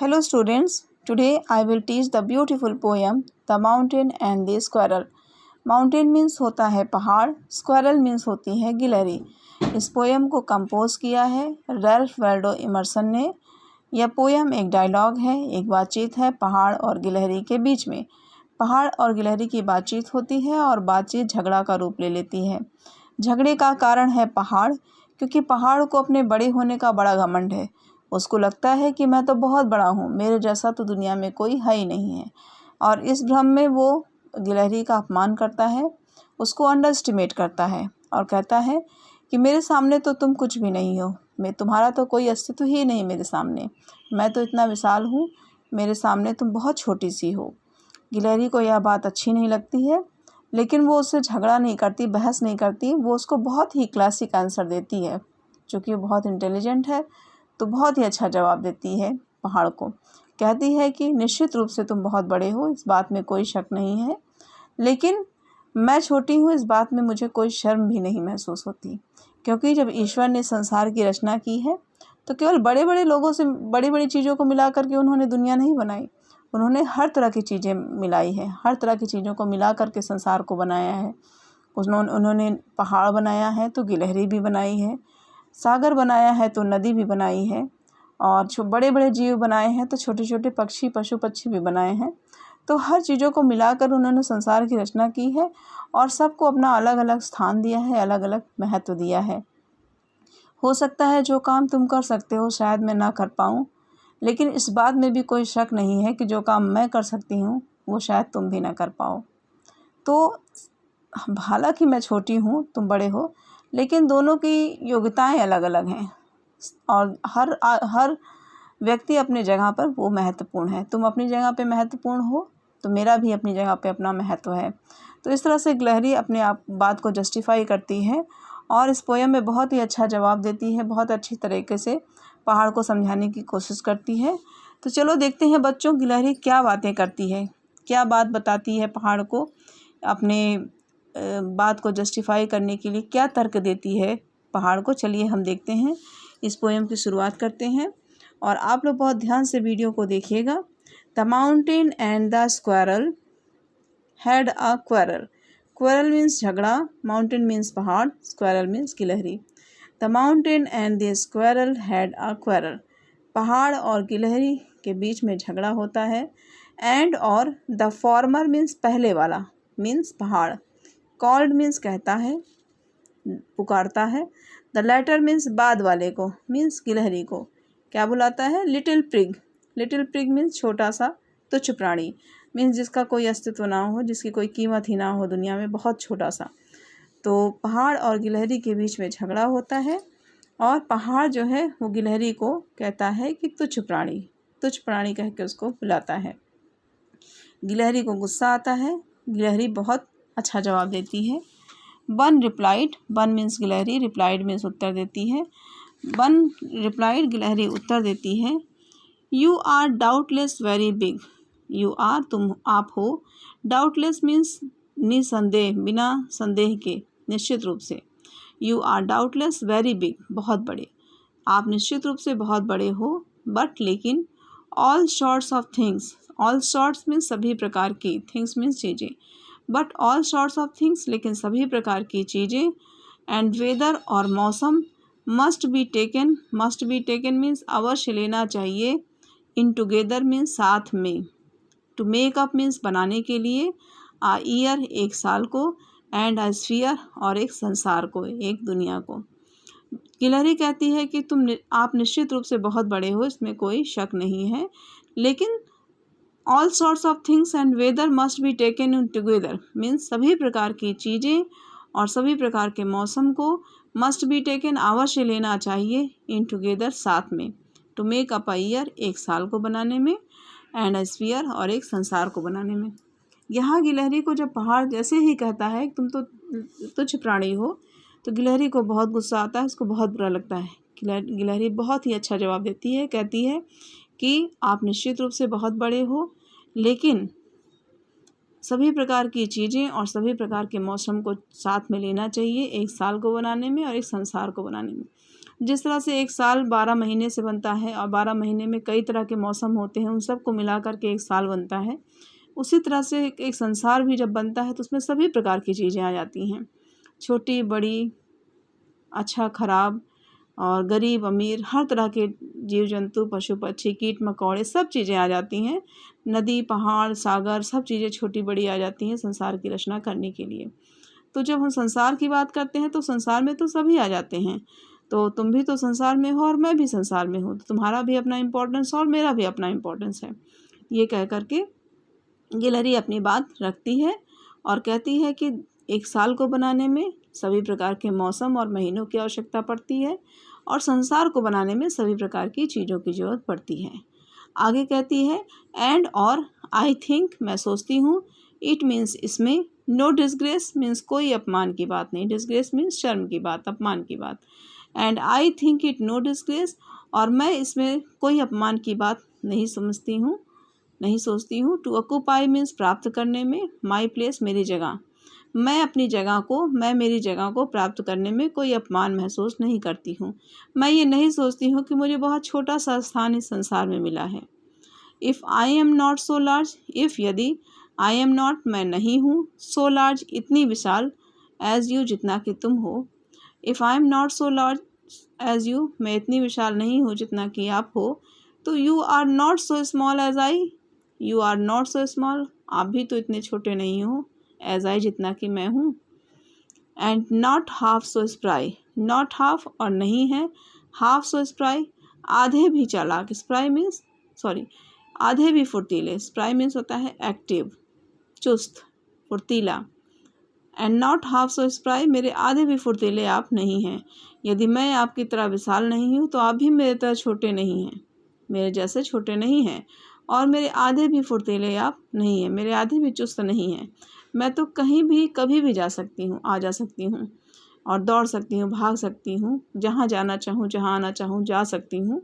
Hello students, today I will teach the beautiful poem The Mountain and the Squirrel. Mountain means होता है पहाड़, squirrel means होती है गिलहरी। इस पोएम को कंपोज किया है रैल्फ वाल्डो इमर्सन ने। यह पोएम एक डायलॉग है, एक बातचीत है पहाड़ और गिलहरी के बीच में। पहाड़ और गिलहरी की बातचीत होती है और बातचीत झगड़ा का रूप ले लेती है। झगड़े का कारण है पहाड़, क्योंकि पहाड़ को अपने बड़े होने का बड़ा घमंड है। उसको लगता है कि मैं तो बहुत बड़ा हूँ, मेरे जैसा तो दुनिया में कोई है ही नहीं है। और इस भ्रम में वो गिलहरी का अपमान करता है, उसको अंडर एस्टिमेट करता है और कहता है कि मेरे सामने तो तुम कुछ भी नहीं हो, मैं तुम्हारा तो कोई अस्तित्व ही नहीं मेरे सामने, मैं तो इतना विशाल हूँ, मेरे सामने तुम बहुत छोटी सी हो। गिलहरी को यह बात अच्छी नहीं लगती है, लेकिन वो उससे झगड़ा नहीं करती, बहस नहीं करती। वो उसको बहुत ही क्लासिक आंसर देती है। चूँकि वो बहुत इंटेलिजेंट है तो बहुत ही अच्छा जवाब देती है पहाड़ को। कहती है कि निश्चित रूप से तुम बहुत बड़े हो, इस बात में कोई शक नहीं है, लेकिन मैं छोटी हूँ, इस बात में मुझे कोई शर्म भी नहीं महसूस होती। क्योंकि जब ईश्वर ने संसार की रचना की है तो केवल बड़े बड़े लोगों से बड़ी बड़ी चीज़ों को मिला करके उन्होंने दुनिया नहीं बनाई। उन्होंने हर तरह की चीज़ें मिलाई है, हर तरह की चीज़ों को मिला करके संसार को बनाया है। उन्होंने पहाड़ बनाया है तो गिलहरी भी बनाई है, सागर बनाया है तो नदी भी बनाई है, और बड़े बड़े जीव बनाए हैं तो छोटे छोटे पक्षी पशु पक्षी भी बनाए हैं। तो हर चीज़ों को मिलाकर उन्होंने संसार की रचना की है और सबको अपना अलग अलग स्थान दिया है, अलग अलग महत्व दिया है। हो सकता है जो काम तुम कर सकते हो शायद मैं ना कर पाऊँ, लेकिन इस बात में भी कोई शक नहीं है कि जो काम मैं कर सकती हूँ वो शायद तुम भी ना कर पाओ। तो हालांकि मैं छोटी हूँ, तुम बड़े हो, लेकिन दोनों की योग्यताएं अलग अलग हैं और हर व्यक्ति अपनी जगह पर वो महत्वपूर्ण है। तुम अपनी जगह पे महत्वपूर्ण हो तो मेरा भी अपनी जगह पे अपना महत्व है। तो इस तरह से गिलहरी अपने आप बात को जस्टिफाई करती है और इस पोएम में बहुत ही अच्छा जवाब देती है, बहुत अच्छी तरीके से पहाड़ को समझाने की कोशिश करती है। तो चलो देखते हैं बच्चों, गिलहरी क्या बातें करती है, क्या बात बताती है पहाड़ को, अपने बात को जस्टिफाई करने के लिए क्या तर्क देती है पहाड़ को। चलिए हम देखते हैं, इस पोएम की शुरुआत करते हैं और आप लोग बहुत ध्यान से वीडियो को देखिएगा। The mountain and the squirrel had a quarrel. Quarrel means झगड़ा, माउंटेन मीन्स पहाड़, स्क्वायरल मीन्स गिलहरी। The mountain and the squirrel had a quarrel. पहाड़ और गिलहरी के बीच में झगड़ा होता है। एंड और द फॉर्मर मीन्स पहले वाला, मीन्स पहाड़। कॉल्ड मीन्स कहता है, पुकारता है। द लेटर मीन्स बाद वाले को, मीन्स गिलहरी को क्या बुलाता है, little prig. Little prig means छोटा सा तुच्छ प्राणी, मीन्स जिसका कोई अस्तित्व ना हो, जिसकी कोई कीमत ही ना हो दुनिया में, बहुत छोटा सा। तो पहाड़ और गिलहरी के बीच में झगड़ा होता है और पहाड़ जो है वो गिलहरी को कहता है कि तुच्छ प्राणी कह के उसको बुलाता है। गिलहरी को गुस्सा आता है, गिलहरी बहुत अच्छा जवाब देती है। वन रिप्लाइड, वन मीन्स गिलहरी, रिप्लाइड मीन्स उत्तर देती है। वन रिप्लाइड, गिलहरी उत्तर देती है। You are doubtless very big. You are, तुम आप हो। डाउटलेस मीन्स निसंदेह, बिना संदेह के, निश्चित रूप से। You are doubtless very big, बहुत बड़े, आप निश्चित रूप से बहुत बड़े हो। बट लेकिन, all sorts of things, all sorts means सभी प्रकार की, थिंग्स मीन्स चीज़ें, but all sorts of things लेकिन सभी प्रकार की चीज़ें। एंड वेदर और मौसम, मस्ट बी टेकन मीन्स अवश्य लेना चाहिए। इन टुगेदर मीन्स साथ में। टू मेक अप मीन्स बनाने के लिए। आ ईयर एक साल को। एंड आ स्फीयर और एक संसार को, एक दुनिया को। गिलहरी कहती है कि आप निश्चित रूप से बहुत बड़े हो, इसमें कोई शक नहीं है, लेकिन all sorts of things and weather must be taken in together means सभी प्रकार की चीज़ें और सभी प्रकार के मौसम को मस्ट बी टेकन अवश्य लेना चाहिए, इन टुगेदर साथ में। To make up a year एक साल को बनाने में, एंड अ स्फीयर और एक संसार को बनाने में। यहाँ गिलहरी को जब पहाड़ जैसे ही कहता है तुम तो तुच्छ प्राणी हो, तो गिलहरी को बहुत गुस्सा आता है, उसको बहुत बुरा लगता है। गिलहरी बहुत ही अच्छा जवाब देती है, कहती है कि आप निश्चित रूप से बहुत बड़े हो, लेकिन सभी प्रकार की चीज़ें और सभी प्रकार के मौसम को साथ में लेना चाहिए, एक साल को बनाने में और एक संसार को बनाने में। जिस तरह से एक साल 12 महीने से बनता है और 12 महीने में कई तरह के मौसम होते हैं, उन सब को मिला कर के एक साल बनता है, उसी तरह से एक संसार भी जब बनता है तो उसमें सभी प्रकार की चीज़ें आ जाती हैं, छोटी बड़ी, अच्छा खराब और गरीब अमीर, हर तरह के जीव जंतु, पशु पक्षी, कीट मकोड़े, सब चीज़ें आ जाती हैं। नदी, पहाड़, सागर, सब चीज़ें छोटी बड़ी आ जाती हैं संसार की रचना करने के लिए। तो जब हम संसार की बात करते हैं तो संसार में तो सभी आ जाते हैं। तो तुम भी तो संसार में हो और मैं भी संसार में हूँ, तो तुम्हारा भी अपना इम्पोर्टेंस और मेरा भी अपना इम्पोर्टेंस है। ये कह कर के गिलहरी अपनी बात रखती है और कहती है कि एक साल को बनाने में सभी प्रकार के मौसम और महीनों की आवश्यकता पड़ती है और संसार को बनाने में सभी प्रकार की चीज़ों की ज़रूरत पड़ती है। आगे कहती है एंड और आई थिंक, मैं सोचती हूँ, इट मीन्स, इसमें, नो डिसग्रेस मीन्स कोई अपमान की बात नहीं, डिसग्रेस मीन्स शर्म की बात, अपमान की बात, and I think it no disgrace, और मैं इसमें कोई अपमान की बात नहीं समझती हूँ, नहीं सोचती हूँ। टू ऑक्यूपाई मीन्स प्राप्त करने में, माई प्लेस मेरी जगह, मैं अपनी जगह को, मैं मेरी जगह को प्राप्त करने में कोई अपमान महसूस नहीं करती हूँ। मैं ये नहीं सोचती हूँ कि मुझे बहुत छोटा सा स्थान इस संसार में मिला है। If I am not so large, if यदि, आई एम नॉट मैं नहीं हूँ, सो लार्ज इतनी विशाल, एज यू जितना कि तुम हो, if I am not so large as you मैं इतनी विशाल नहीं हूँ जितना कि आप हो, तो you are not so small as I, you are not so small आप भी तो इतने छोटे नहीं हो, एज आई जितना कि मैं हूँ, and not half so spry, not half और नहीं है, हाफ सो स्प्राई आधे भी चालाक, स्प्राई मीन्स सॉरी आधे भी फुर्तीले, स्प्राई मीन्स होता है एक्टिव, चुस्त, फुर्तीला, and not half so spry मेरे आधे भी फुर्तीले आप नहीं हैं। यदि मैं आपकी तरह विशाल नहीं हूँ तो आप भी मेरे तरह छोटे नहीं हैं, मेरे जैसे छोटे नहीं हैं, और मेरे आधे भी फुर्तीले आप नहीं हैं, मेरे आधे भी चुस्त नहीं हैं। मैं तो कहीं भी कभी भी जा सकती हूँ, आ जा सकती हूँ और दौड़ सकती हूँ, भाग सकती हूँ, जहाँ जाना चाहूँ, जहाँ आना चाहूँ जा सकती हूँ,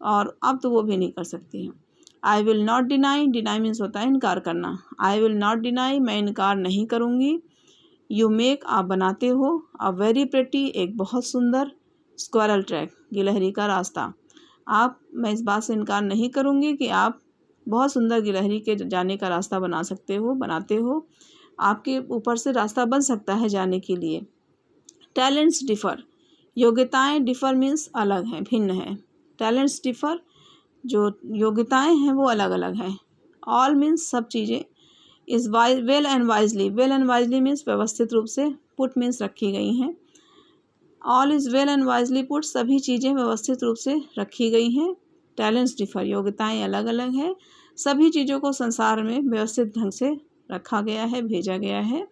और अब तो वो भी नहीं कर सकती हूँ। I will not deny, deny means होता है इनकार करना, आई विल नॉट डिनाई मैं इनकार नहीं करूँगी, यू मेक आप बनाते हो, अ वेरी प्रेटी एक बहुत सुंदर, स्क्वायरल ट्रैक गिलहरी का रास्ता, आप, मैं इस बात से इनकार नहीं करूँगी कि आप बहुत सुंदर गिलहरी के जाने का रास्ता बना सकते हो, बनाते हो, आपके ऊपर से रास्ता बन सकता है जाने के लिए। टैलेंट्स डिफ़र, योग्यताएं डिफ़र मीन्स अलग हैं, भिन्न है, टैलेंट्स डिफ़र जो योग्यताएं हैं वो अलग अलग हैं। ऑल मीन्स सब चीज़ें, is well and wisely, well and wisely means व्यवस्थित रूप से, पुट मीन्स रखी गई हैं, all is well and wisely put सभी चीज़ें व्यवस्थित रूप से रखी गई हैं। टैलेंट्स डिफ़र योग्यताएं अलग अलग हैं, सभी चीज़ों को संसार में व्यवस्थित ढंग से रखा गया है, भेजा गया है,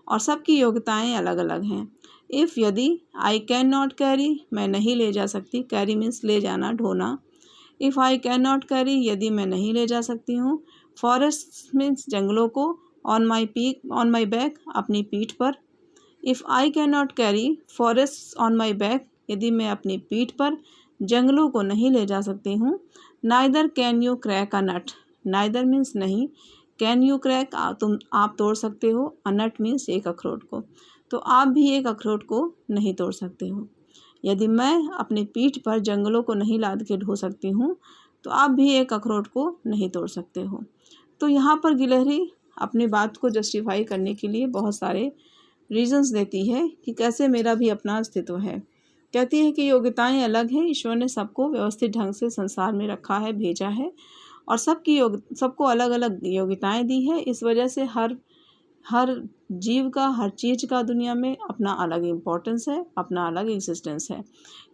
और सबकी योग्यताएं अलग अलग हैं। इफ़ यदि, आई कैन नॉट कैरी मैं नहीं ले जा सकती, कैरी मीन्स ले जाना, ढोना, if I can not carry यदि मैं नहीं ले जा सकती हूँ, फॉरेस्ट मीन्स जंगलों को, ऑन माई बैक अपनी पीठ पर, if I can not carry forest on my back यदि मैं अपनी पीठ पर जंगलों को नहीं ले जा सकती हूँ, neither can you crack a nut, neither means नहीं, कैन यू क्रैक तुम आप तोड़ सकते हो, अ नट मीन्स एक अखरोट को, तो आप भी एक अखरोट को नहीं तोड़ सकते हो। यदि मैं अपनी पीठ पर जंगलों को नहीं लाद के ढो सकती हूँ तो आप भी एक अखरोट को नहीं तोड़ सकते हो। तो यहाँ पर गिलहरी अपनी बात को जस्टिफाई करने के लिए बहुत सारे रीजंस देती है कि कैसे मेरा भी अपना अस्तित्व है। कहती है कि योग्यताएं अलग हैं, ईश्वर ने सबको व्यवस्थित ढंग से संसार में रखा है, भेजा है, और सबको अलग अलग योग्यताएं दी है। इस वजह से हर जीव का, हर चीज़ का दुनिया में अपना अलग इम्पोर्टेंस है, अपना अलग एग्जिस्टेंस है।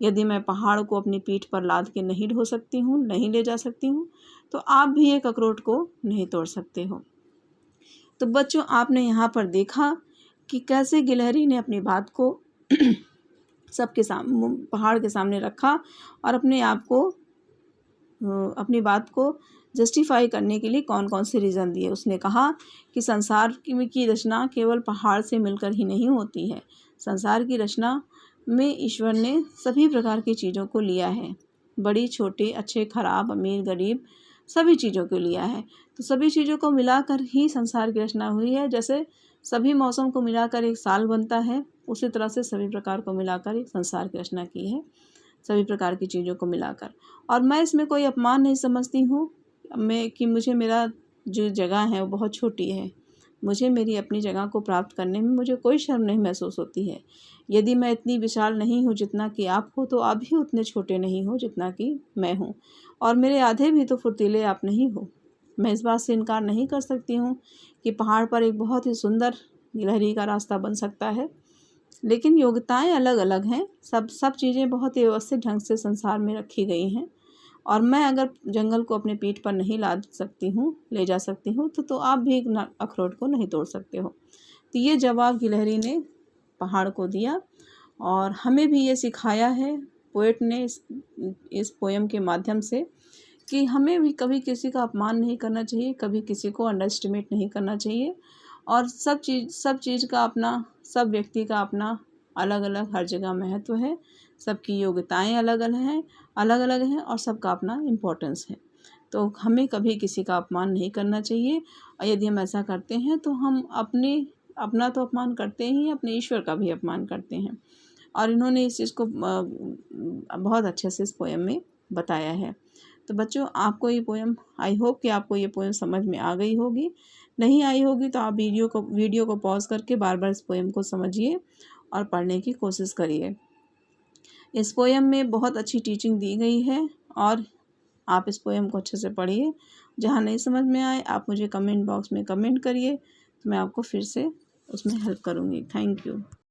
यदि मैं पहाड़ को अपनी पीठ पर लाद के नहीं ढो सकती हूँ, नहीं ले जा सकती हूँ, तो आप भी एक अखरोट को नहीं तोड़ सकते हो। तो बच्चों, आपने यहाँ पर देखा कि कैसे गिलहरी ने अपनी बात को सबके सामने, पहाड़ के सामने रखा और अपनी बात को जस्टिफाई करने के लिए कौन कौन से रीज़न दिए। उसने कहा कि संसार की रचना केवल पहाड़ से मिलकर ही नहीं होती है, संसार की रचना में ईश्वर ने सभी प्रकार की चीज़ों को लिया है, बड़ी छोटे, अच्छे खराब, अमीर गरीब, सभी चीज़ों को लिया है। तो सभी चीज़ों को मिलाकर ही संसार की रचना हुई है। जैसे सभी मौसम को मिलाकर एक साल बनता है, उसी तरह से सभी प्रकार को मिलाकर एक संसार की रचना की है। सभी प्रकार की चीज़ों को मिलाकर। और मैं इसमें कोई अपमान नहीं समझती हूँ मुझे मेरा जो जगह है वो बहुत छोटी है। मुझे मेरी अपनी जगह को प्राप्त करने में मुझे कोई शर्म नहीं महसूस होती है। यदि मैं इतनी विशाल नहीं हूँ जितना कि आप हो, तो आप भी उतने छोटे नहीं हो जितना कि मैं हूँ, और मेरे आधे भी तो फुर्तीले आप नहीं हो। मैं इस बात से इनकार नहीं कर सकती हूँ कि पहाड़ पर एक बहुत ही सुंदर गिलहरी का रास्ता बन सकता है, लेकिन योग्यताएं अलग अलग हैं। सब चीज़ें बहुत ही व्यवस्थित ढंग से संसार में रखी गई हैं, और मैं अगर जंगल को अपने पीठ पर नहीं ला सकती हूँ, ले जा सकती हूँ, तो आप भी अखरोट को नहीं तोड़ सकते हो। तो ये जवाब गिलहरी ने पहाड़ को दिया, और हमें भी ये सिखाया है पोएट ने इस पोएम के माध्यम से कि हमें भी कभी किसी का अपमान नहीं करना चाहिए, कभी किसी को अंडर एस्टिमेट नहीं करना चाहिए, और सब चीज़ का अपना, सब व्यक्ति का अपना अलग अलग हर जगह महत्व है। सबकी योग्यताएं अलग अलग हैं और सबका अपना इम्पोर्टेंस है। तो हमें कभी किसी का अपमान नहीं करना चाहिए, और यदि हम ऐसा करते हैं तो हम अपना तो अपमान करते ही, अपने ईश्वर का भी अपमान करते हैं। और इन्होंने इस चीज़ को बहुत अच्छे से इस पोएम में बताया है। तो बच्चों, आपको ये पोएम, आई होप कि आपको ये पोएम समझ में आ गई होगी। नहीं आई होगी तो आप वीडियो को पॉज करके बार बार इस पोएम को समझिए और पढ़ने की कोशिश करिए। इस पोएम में बहुत अच्छी टीचिंग दी गई है, और आप इस पोएम को अच्छे से पढ़िए। जहाँ नहीं समझ में आए आप मुझे कमेंट बॉक्स में कमेंट करिए, तो मैं आपको फिर से उसमें हेल्प करूँगी। Thank you.